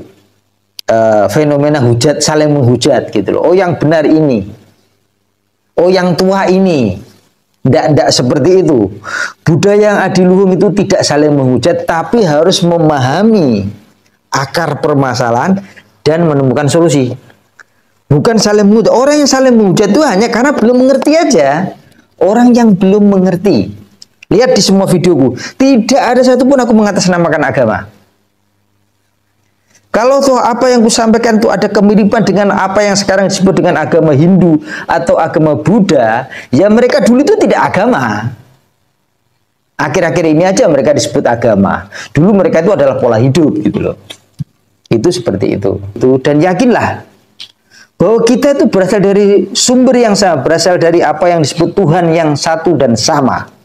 fenomena hujat, saling menghujat gitu loh. Oh, yang benar ini, oh yang tua ini. Tidak seperti itu. Budaya yang adiluhung itu tidak saling menghujat, tapi harus memahami akar permasalahan dan menemukan solusi. Bukan saling menghujat. Orang yang saling menghujat itu hanya karena belum mengerti aja. Orang yang belum mengerti. Lihat di semua videoku, tidak ada satupun aku mengatasnamakan agama. Kalau toh apa yang kusampaikan itu ada kemiripan dengan apa yang sekarang disebut dengan agama Hindu atau agama Buddha, ya mereka dulu itu tidak agama. Akhir-akhir ini aja mereka disebut agama. Dulu mereka itu adalah pola hidup gitu loh. Itu seperti itu. Dan yakinlah bahwa kita itu berasal dari sumber yang sama, berasal dari apa yang disebut Tuhan yang satu dan sama.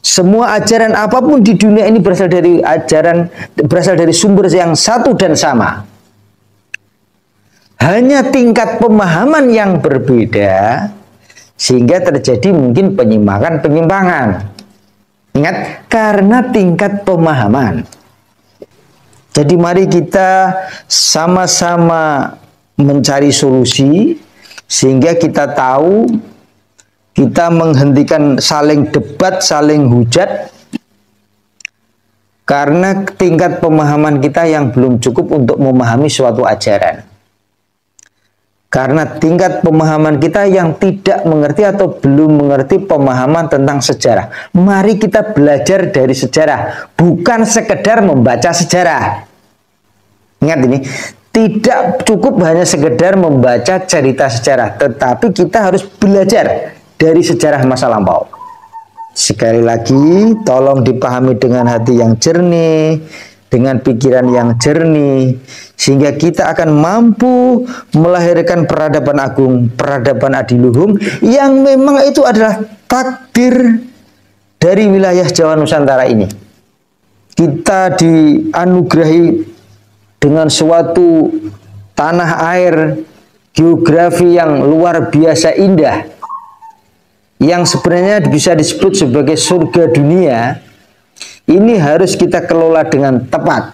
Semua ajaran apapun di dunia ini berasal dari sumber yang satu dan sama. Hanya tingkat pemahaman yang berbeda sehingga terjadi mungkin penyimpangan. Ingat, karena tingkat pemahaman. Jadi mari kita sama-sama mencari solusi sehingga kita tahu, kita menghentikan saling debat, saling hujat, Karena tingkat pemahaman kita yang belum cukup untuk memahami suatu ajaran. Karena tingkat pemahaman kita yang tidak mengerti atau belum mengerti pemahaman tentang sejarah. Mari kita belajar dari sejarah, bukan sekedar membaca sejarah. Ingat ini, tidak cukup hanya sekedar membaca cerita sejarah, tetapi kita harus belajar dari sejarah masa lampau. Sekali lagi, tolong dipahami dengan hati yang jernih, dengan pikiran yang jernih, sehingga kita akan mampu melahirkan peradaban agung, peradaban adiluhung, yang memang itu adalah takdir dari wilayah Jawa Nusantara ini. Kita dianugerahi dengan suatu tanah air, geografi yang luar biasa indah, yang sebenarnya bisa disebut sebagai surga dunia. Ini harus kita kelola dengan tepat.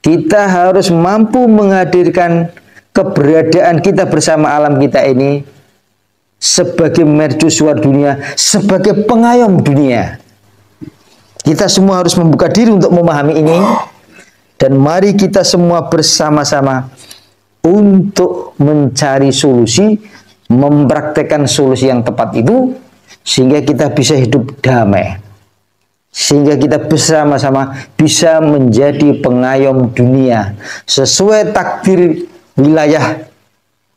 Kita harus mampu menghadirkan keberadaan kita bersama alam kita ini sebagai mercusuar dunia, sebagai pengayom dunia. Kita semua harus membuka diri untuk memahami ini, dan mari kita semua bersama-sama untuk mencari solusi, mempraktekkan solusi yang tepat itu, sehingga kita bisa hidup damai, sehingga kita bersama-sama bisa menjadi pengayom dunia sesuai takdir wilayah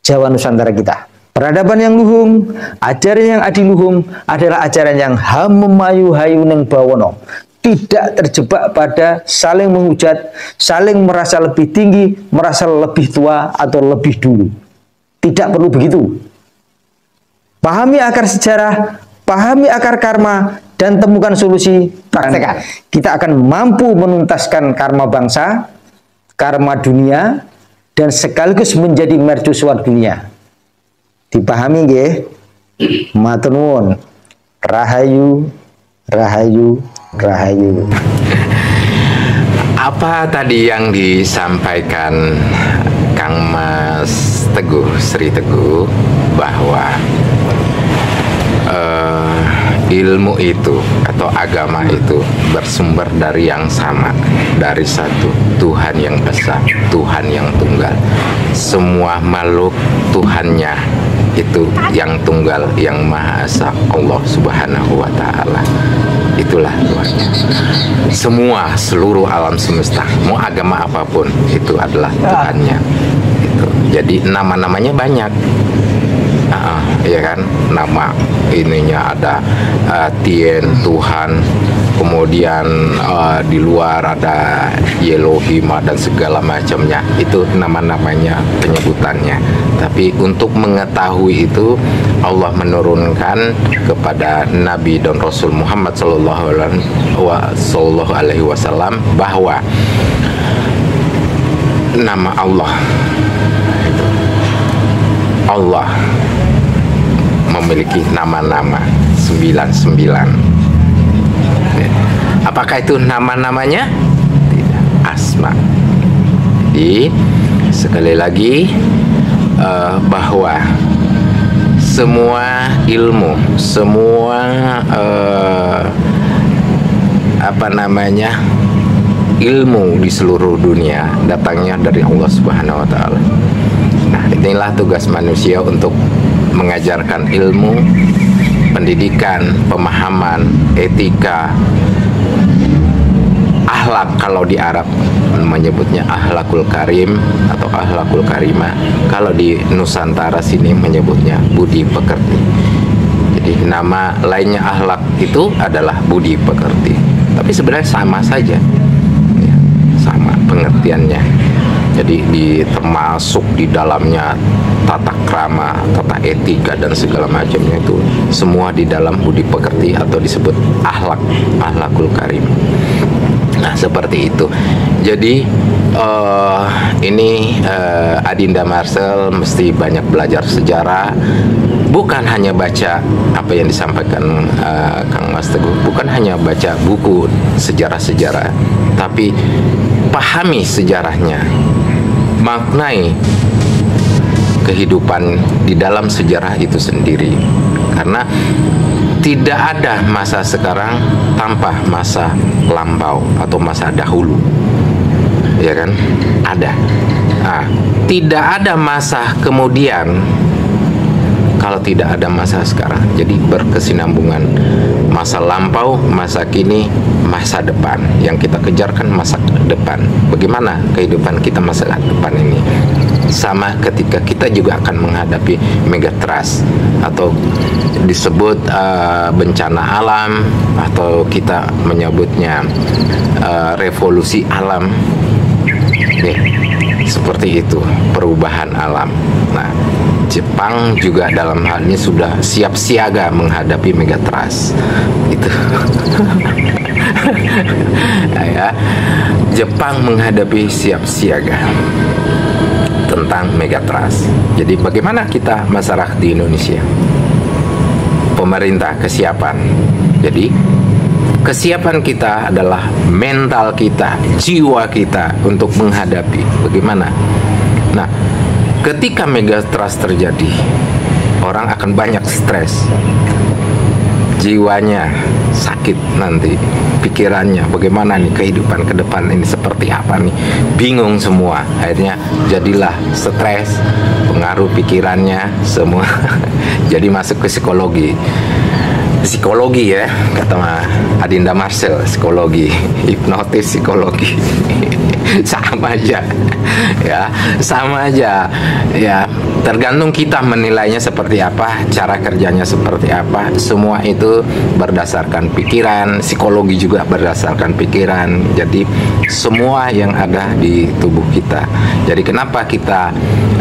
Jawa Nusantara kita. Peradaban yang luhung, ajaran yang adiluhung adalah ajaran yang hamemayu hayuneng bawono, tidak terjebak pada saling menghujat, saling merasa lebih tinggi, merasa lebih tua atau lebih dulu. Tidak perlu begitu. Pahami akar sejarah, pahami akar karma, dan temukan solusi, praktekkan. Kita akan mampu menuntaskan karma bangsa, karma dunia, dan sekaligus menjadi mercusuar dunia. Dipahami nggih? Matur nuwun. Rahayu, rahayu, rahayu. Apa tadi yang disampaikan Kang Mas Teguh, Sri Teguh, bahwa ilmu itu atau agama itu bersumber dari yang sama, dari satu Tuhan yang esa, Tuhan yang tunggal. Semua makhluk Tuhannya itu yang tunggal, yang maha esa, Allah Subhanahu wa Ta'ala. Itulah Tuhannya. Semua, seluruh alam semesta, mau agama apapun, itu adalah Tuhannya. Itu. Jadi nama-namanya banyak. Ya kan, nama ininya ada Tien, Tuhan, kemudian di luar ada Elohim dan segala macamnya. Itu nama-namanya, penyebutannya. Tapi untuk mengetahui itu, Allah menurunkan kepada Nabi dan Rasul Muhammad Sallallahu Alaihi Wasallam bahwa nama Allah memiliki nama-nama 99. Apakah itu nama-namanya? Tidak, asma. Jadi sekali lagi bahwa semua ilmu, semua ilmu di seluruh dunia datangnya dari Allah Subhanahu wa Ta'ala. Nah, inilah tugas manusia untuk mengajarkan ilmu, pendidikan, pemahaman, etika, akhlak. Kalau di Arab menyebutnya akhlakul karim atau akhlakul karimah. Kalau di Nusantara sini menyebutnya budi pekerti. Jadi nama lainnya akhlak itu adalah budi pekerti. Tapi sebenarnya sama saja, ya, sama pengertiannya. Jadi termasuk di dalamnya tata krama, tata etika dan segala macamnya, itu semua di dalam budi pekerti atau disebut akhlakul karim. Nah, seperti itu. Jadi ini Adinda Marcel mesti banyak belajar sejarah. Bukan hanya baca apa yang disampaikan Kang Mas Teguh, bukan hanya baca buku sejarah-sejarah, tapi pahami sejarahnya, maknai kehidupan di dalam sejarah itu sendiri. Karena tidak ada masa sekarang tanpa masa lampau atau masa dahulu, ya kan? Ada. Nah, tidak ada masa kemudian kalau tidak ada masa sekarang. Jadi berkesinambungan, masa lampau, masa kini, masa depan. Yang kita kejar kan masa depan. Bagaimana kehidupan kita masa depan ini? Sama ketika kita juga akan menghadapi megatrust atau disebut bencana alam, atau kita menyebutnya revolusi alam. Seperti itu, perubahan alam. Nah, Jepang juga dalam hal ini sudah siap siaga menghadapi megatrust. Itu. Ya, Jepang menghadapi siap siaga tentang megatrust. Jadi bagaimana kita masyarakat di Indonesia? Pemerintah kesiapan. Jadi kesiapan kita adalah mental kita, jiwa kita untuk menghadapi. Bagaimana? Nah, ketika megatrust terjadi, orang akan banyak stres, jiwanya sakit nanti, pikirannya bagaimana nih kehidupan ke depan ini seperti apa nih, bingung semua, akhirnya jadilah stres, pengaruh pikirannya semua. Jadi masuk ke psikologi ya, kata Adinda Marcel, psikologi, hipnotis psikologi. Sama aja ya, sama aja ya, tergantung kita menilainya seperti apa, cara kerjanya seperti apa. Semua itu berdasarkan pikiran, psikologi juga berdasarkan pikiran. Jadi semua yang ada di tubuh kita. Jadi kenapa kita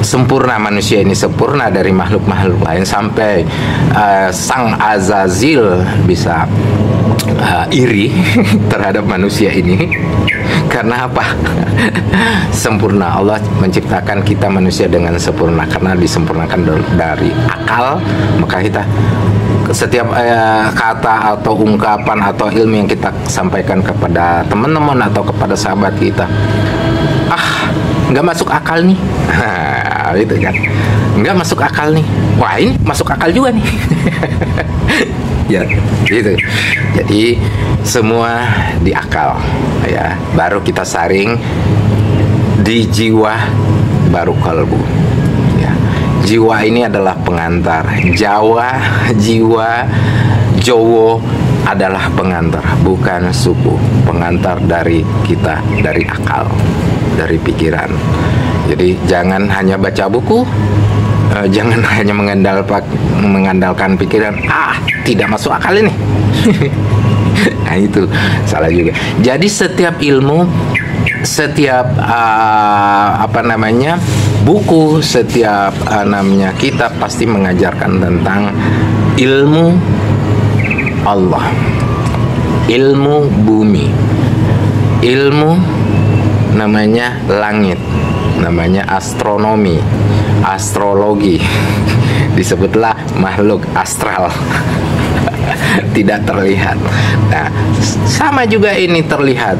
sempurna, manusia ini sempurna dari makhluk-makhluk lain, sampai Sang Azazil bisa iri terhadap manusia ini. Karena apa? Sempurna. Allah menciptakan kita manusia dengan sempurna, karena disempurnakan dari akal. Maka kita setiap kata atau ungkapan atau ilmu yang kita sampaikan kepada teman-teman atau kepada sahabat kita, nggak masuk akal nih, gitu kan? Nggak masuk akal nih. Wah, ini masuk akal juga nih. Ya, gitu. Jadi semua di akal, ya. Baru kita saring di jiwa, baru kalbu. Ya. Jiwa ini adalah pengantar. Jiwa, Jowo adalah pengantar, bukan suku. Pengantar dari kita, dari akal, dari pikiran. Jadi jangan hanya baca buku, jangan hanya mengandalkan pikiran. Tidak masuk akal ini. Nah, itu salah juga. Jadi setiap ilmu, setiap buku, setiap kitab pasti mengajarkan tentang ilmu Allah, ilmu bumi, ilmu namanya langit, namanya astronomi, astrologi. Disebutlah makhluk astral. Tidak terlihat. Nah, sama juga ini terlihat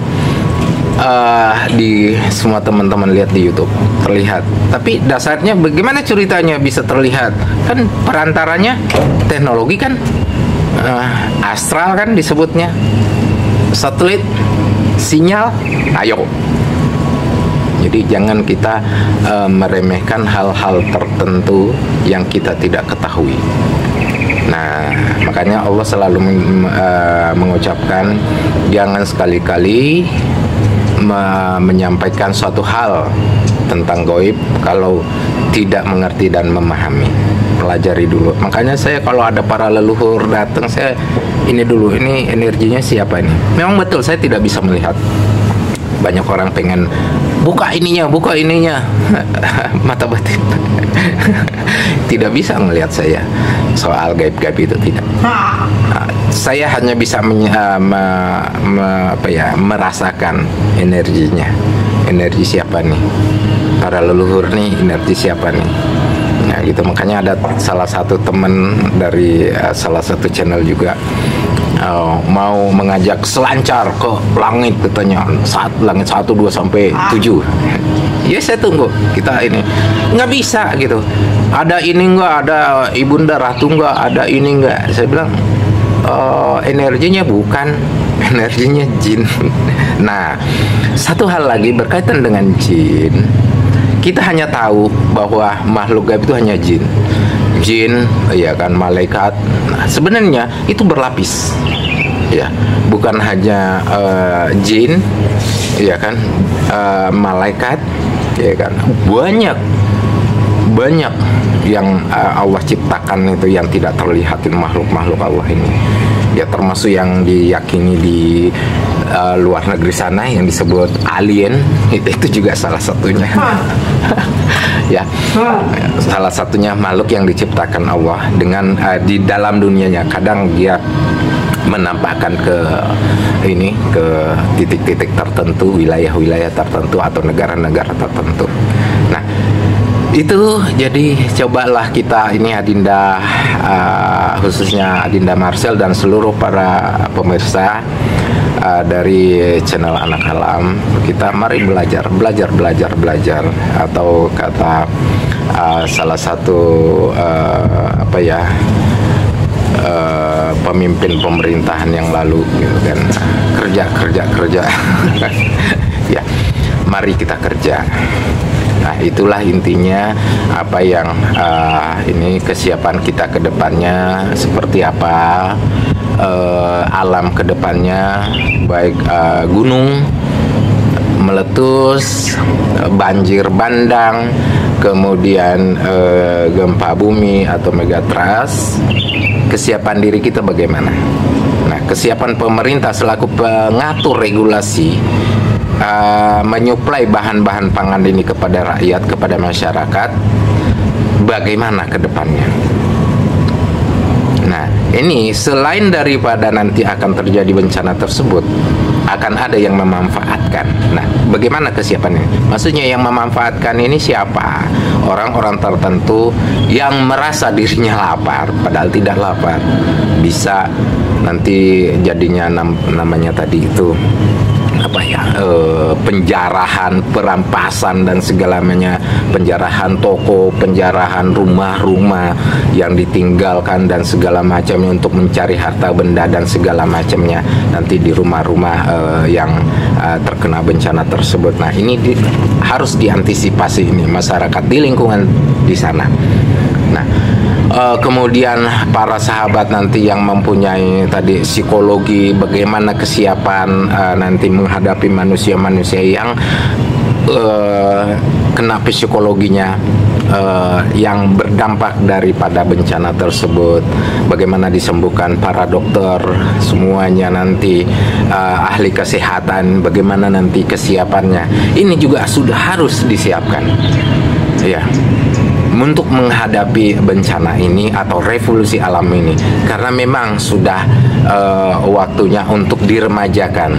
di semua teman-teman lihat di YouTube, terlihat. Tapi dasarnya bagaimana ceritanya bisa terlihat? Kan perantaranya teknologi kan, astral kan disebutnya, satelit, sinyal. Ayo. Jadi jangan kita meremehkan hal-hal tertentu yang kita tidak ketahui. Nah, makanya Allah selalu mengucapkan jangan sekali-kali menyampaikan suatu hal tentang gaib kalau tidak mengerti dan memahami. Pelajari dulu. Makanya saya kalau ada para leluhur datang, saya ini dulu, ini energinya siapa ini. Memang betul saya tidak bisa melihat. Banyak orang pengen buka ininya, mata batin. Tidak bisa melihat saya soal gaib-gaib itu, tidak. Saya hanya bisa merasakan energinya. Energi siapa nih? Para leluhur nih, energi siapa nih? Nah, gitu. Makanya ada salah satu teman dari salah satu channel juga mau mengajak selancar ke langit, katanya langit 1, 2 sampai 7. Ya saya tunggu, kita ini nggak bisa gitu. Ada ini nggak, ada ibunda ratu nggak, ada ini nggak. Saya bilang energinya bukan, energinya jin. Nah, satu hal lagi berkaitan dengan jin, kita hanya tahu bahwa makhluk gaib itu hanya jin. Jin, ya kan, malaikat. Nah, sebenarnya itu berlapis, ya, bukan hanya jin, ya kan, malaikat, ya kan, banyak yang Allah ciptakan itu yang tidak terlihat, makhluk-makhluk Allah ini. Ya, termasuk yang diyakini di luar negeri sana yang disebut alien, itu juga salah satunya. Ya, salah satunya makhluk yang diciptakan Allah dengan di dalam dunianya. Kadang dia menampakkan ke titik-titik tertentu, wilayah-wilayah tertentu atau negara-negara tertentu. Nah, itu jadi cobalah kita ini, Adinda, khususnya Adinda Marcel dan seluruh para pemirsa dari channel Anak Alam, kita mari belajar, atau kata salah satu pemimpin pemerintahan yang lalu, gitu kan, kerja ya, mari kita kerja. Nah, itulah intinya apa yang ini kesiapan kita ke depannya seperti apa, alam ke depannya, baik gunung meletus, banjir bandang, kemudian gempa bumi atau megatrust, kesiapan diri kita bagaimana. Nah, kesiapan pemerintah selaku pengatur regulasi menyuplai bahan-bahan pangan ini kepada rakyat, kepada masyarakat, bagaimana ke depannya. Nah, ini selain daripada nanti akan terjadi bencana tersebut, akan ada yang memanfaatkan. Nah, bagaimana kesiapannya? Maksudnya yang memanfaatkan ini siapa? Orang-orang tertentu yang merasa dirinya lapar, padahal tidak lapar. Bisa nanti jadinya namanya tadi itu penjarahan, perampasan dan segalanya, penjarahan toko, penjarahan rumah-rumah yang ditinggalkan dan segala macamnya untuk mencari harta benda dan segala macamnya nanti di rumah-rumah yang terkena bencana tersebut. Nah, ini harus diantisipasi ini masyarakat di lingkungan di sana. Nah, kemudian para sahabat nanti yang mempunyai tadi psikologi, bagaimana kesiapan nanti menghadapi manusia-manusia yang kena psikologinya, yang berdampak daripada bencana tersebut, bagaimana disembuhkan para dokter semuanya nanti, ahli kesehatan, bagaimana nanti kesiapannya. Ini juga sudah harus disiapkan, ya, untuk menghadapi bencana ini atau revolusi alam ini, karena memang sudah waktunya untuk diremajakan,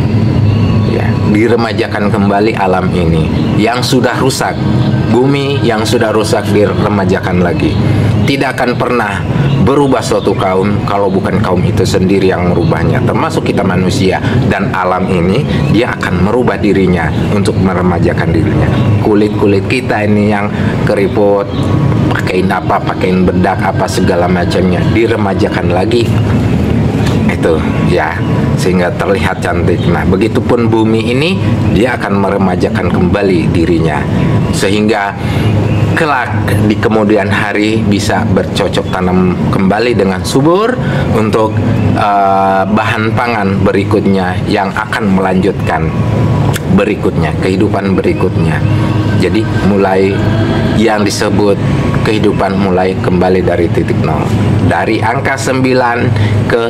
ya, diremajakan kembali alam ini yang sudah rusak, bumi yang sudah rusak diremajakan lagi. Tidak akan pernah berubah suatu kaum kalau bukan kaum itu sendiri yang merubahnya, termasuk kita manusia dan alam ini. Dia akan merubah dirinya untuk meremajakan dirinya. Kulit-kulit kita ini yang keriput, pakaiin bedak apa segala macamnya, diremajakan lagi, itu ya, sehingga terlihat cantik. Nah, begitupun bumi ini, dia akan meremajakan kembali dirinya sehingga kelak di kemudian hari bisa bercocok tanam kembali dengan subur untuk bahan pangan berikutnya yang akan melanjutkan berikutnya, kehidupan berikutnya. Jadi mulai yang disebut kehidupan mulai kembali dari titik nol, dari angka 9 ke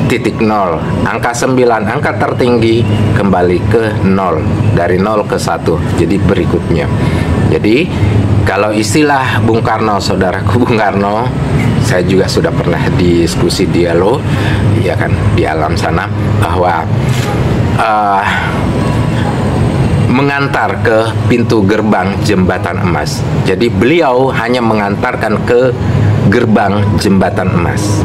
titik nol, angka 9, angka tertinggi, kembali ke 0, dari 0 ke 1, jadi berikutnya. Jadi kalau istilah Bung Karno, saudaraku Bung Karno, saya juga sudah pernah diskusi dialog, ya kan, di alam sana, bahwa mengantar ke pintu gerbang jembatan emas. Jadi beliau hanya mengantarkan ke gerbang jembatan emas.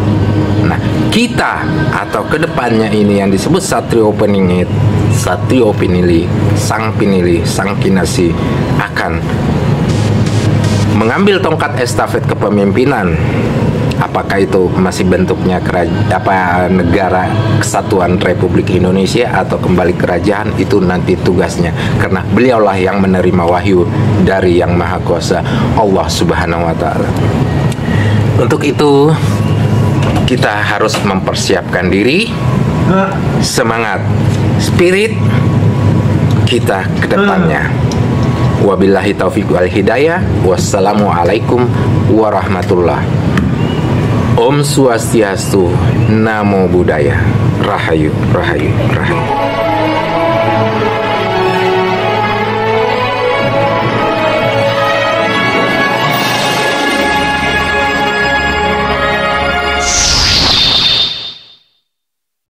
Nah, kita atau kedepannya ini yang disebut Satrio Peningit, Satrio Pinili, Sang Pinili, Sang Kinasi akan mengambil tongkat estafet kepemimpinan apakah itu masih bentuknya negara kesatuan Republik Indonesia atau kembali kerajaan, itu nanti tugasnya, karena beliaulah yang menerima wahyu dari Yang Maha Kuasa Allah Subhanahu wa Ta'ala. Untuk itu kita harus mempersiapkan diri, semangat, spirit kita ke depannya. Wabillahi taufiq wal hidayah. Wassalamualaikum warahmatullah. Om Swastiastu, Namo Buddhaya. Rahayu, Rahayu, Rahayu.